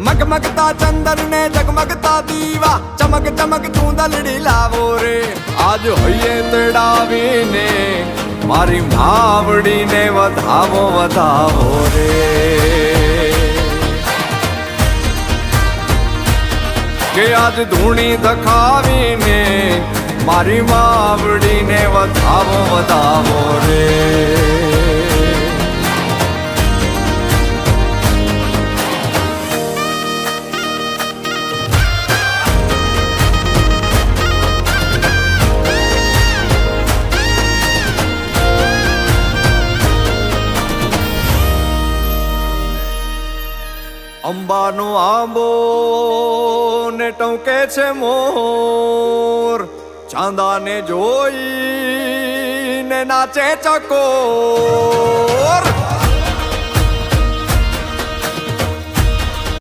મગમગતા ચંદન ને જગમગતા દીવા ચમક ચમક તું દલડી લાવો રે આજ હોઈએ તેડાવીને મારી માવડીને વધાવો વધાવો રે કે આજ ધૂણી ધખાવીને મારી માવડીને વધાવો વધાવો રે અંબાનો આંબો ને ટંકે છે મોર ચાંદાને જોઈ ને નાચે ચકોર